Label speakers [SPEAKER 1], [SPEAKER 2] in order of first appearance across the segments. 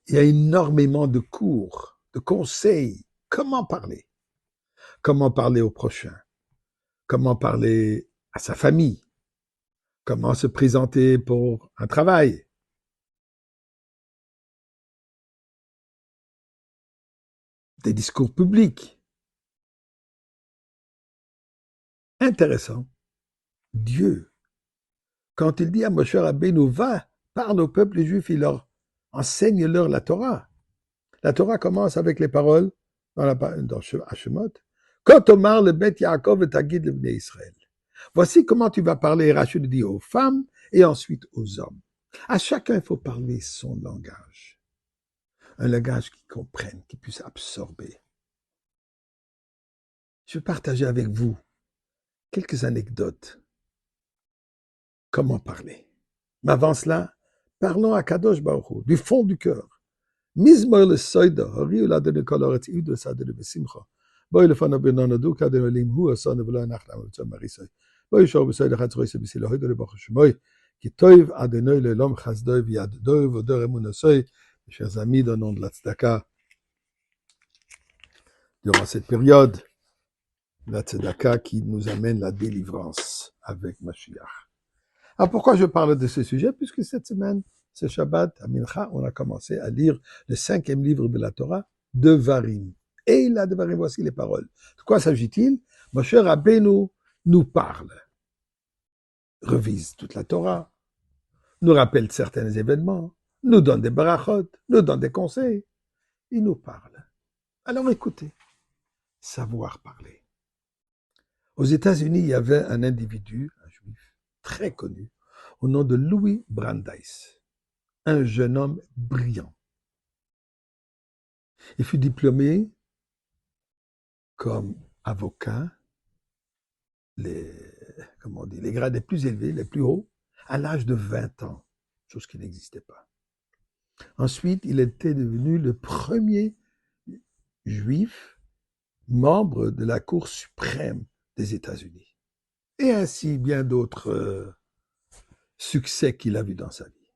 [SPEAKER 1] Il y a énormément de cours, de conseils. Comment parler? Comment parler au prochain? Comment parler à sa famille? Comment se présenter pour un travail? Des discours publics. Intéressant. Dieu, quand il dit à Moshe Rabbeinu, va, parle au peuple juif, il leur enseigne-leur la Torah. La Torah commence avec les paroles dans Hashemot. Quand Omar le Bet Yaakov et Tagid le Bnei Israël. Voici comment tu vas parler, Rachid dit, aux femmes et ensuite aux hommes. À chacun, il faut parler son langage. Un langage qu'ils comprennent, qu'ils puissent absorber. Je vais partager avec vous quelques anecdotes. Comment parler? Mais avant cela, parlons à Kadosh Baruch Hu, du fond du cœur. Mizmor le soida, hori la de koloret iud sa de besimcha. Boy le fana benana du ka de lim hu sa ne vla nachla mit marisay. Boy shor besoid hat roise bisilo hoyd le bach shmoy. Ki toiv adenoy le lom chasdoy viad doy vodor emunosoy. Chers amis, donnons de la tzedaka durant cette période, la tzedaka qui nous amène la délivrance avec Mashiach. Alors pourquoi je parle de ce sujet? Puisque cette semaine, ce Shabbat, à Mincha, on a commencé à lire le 5e livre de la Torah, Devarim. Et là, Devarim, voici les paroles. De quoi s'agit-il? Moshe Rabbeinu nous parle, revise toute la Torah, nous rappelle certains événements, nous donne des barachot, nous donne des conseils. Il nous parle. Alors écoutez, savoir parler. Aux États-Unis, il y avait un individu, un juif, très connu, au nom de Louis Brandeis, un jeune homme brillant. Il fut diplômé comme avocat, les grades les plus élevés, les plus hauts, à l'âge de 20 ans, chose qui n'existait pas. Ensuite, il était devenu le premier juif membre de la Cour suprême des États-Unis. Et ainsi bien d'autres succès qu'il a vus dans sa vie.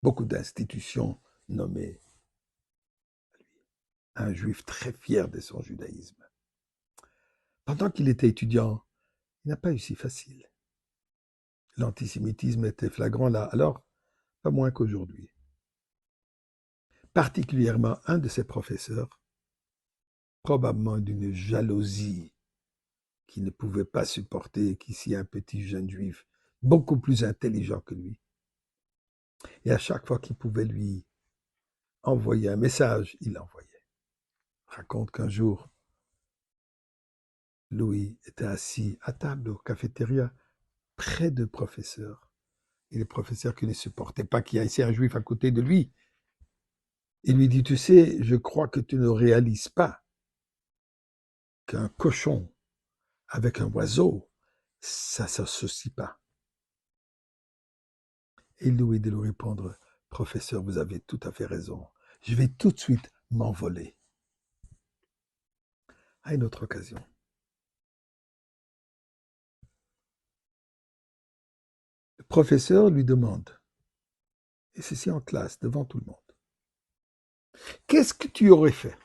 [SPEAKER 1] Beaucoup d'institutions nommées un juif très fier de son judaïsme. Pendant qu'il était étudiant, il n'a pas eu si facile. L'antisémitisme était flagrant là, alors pas moins qu'aujourd'hui. Particulièrement un de ses professeurs, probablement d'une jalousie qu'il ne pouvait pas supporter qu'ici un petit jeune juif, beaucoup plus intelligent que lui. Et à chaque fois qu'il pouvait lui envoyer un message, il l'envoyait. Raconte qu'un jour, Louis était assis à table au cafétéria, près de professeurs. Et le professeur qui ne supportait pas qu'il y ait ici un juif à côté de lui, il lui dit, tu sais, je crois que tu ne réalises pas qu'un cochon avec un oiseau, ça ne s'associe pas. Et Louis de lui répondre, professeur, vous avez tout à fait raison. Je vais tout de suite m'envoler. À une autre occasion. Le professeur lui demande, et ceci en classe, devant tout le monde, qu'est-ce que tu aurais fait?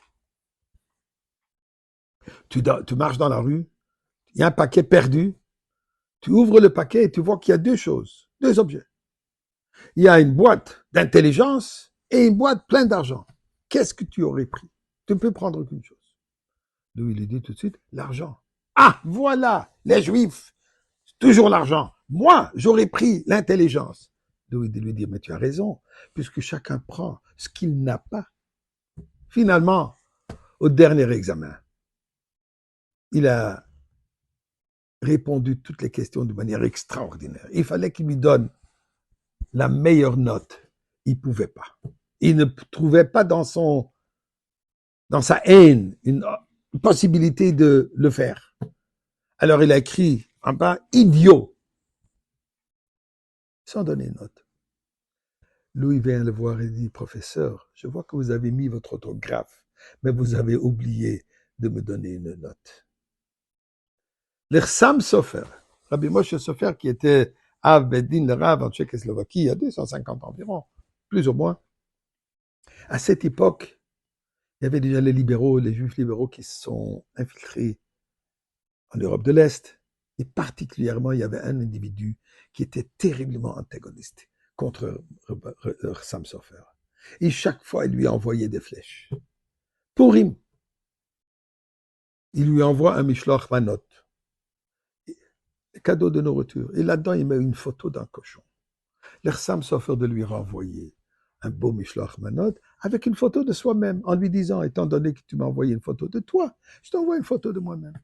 [SPEAKER 1] Tu marches dans la rue, il y a un paquet perdu, tu ouvres le paquet et tu vois qu'il y a deux choses, deux objets. Il y a une boîte d'intelligence et une boîte pleine d'argent. Qu'est-ce que tu aurais pris? Tu ne peux prendre qu'une chose. Lui, il lui dit tout de suite, l'argent. Ah, voilà, les juifs, toujours l'argent. Moi, j'aurais pris l'intelligence. Lui, il lui dit, mais tu as raison, puisque chacun prend ce qu'il n'a pas. Finalement, au dernier examen, il a répondu toutes les questions de manière extraordinaire. Il fallait qu'il lui donne la meilleure note. Il ne pouvait pas. Il ne trouvait pas dans sa haine une possibilité de le faire. Alors il a écrit en bas « idiot » sans donner une note. Louis vient le voir et dit « Professeur, je vois que vous avez mis votre orthographe, mais vous avez oublié de me donner une note. » Le Chassam Sofer, Rabbi Moshe Sofer, qui était Av Beddin le Rav en Tchécoslovaquie il y a 250 environ, plus ou moins, À cette époque, il y avait déjà les libéraux, les juifs libéraux qui se sont infiltrés en Europe de l'Est. Et particulièrement, il y avait un individu qui était terriblement antagoniste contre Sam Sofer. Et chaque fois, il lui envoyait des flèches. Purim, il lui envoie un Mishloach Manot, cadeau de nourriture. Et là-dedans, il met une photo d'un cochon. L'Ersam s'offre de lui renvoyer un beau Mishloach Manot avec une photo de soi-même, en lui disant, étant donné que tu m'as envoyé une photo de toi, je t'envoie une photo de moi-même.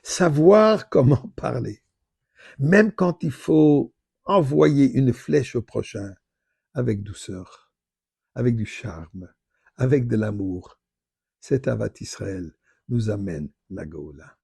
[SPEAKER 1] Savoir comment parler, même quand il faut envoyer une flèche au prochain, avec douceur, avec du charme, avec de l'amour. Cet Avat Israël nous amène la Géoula.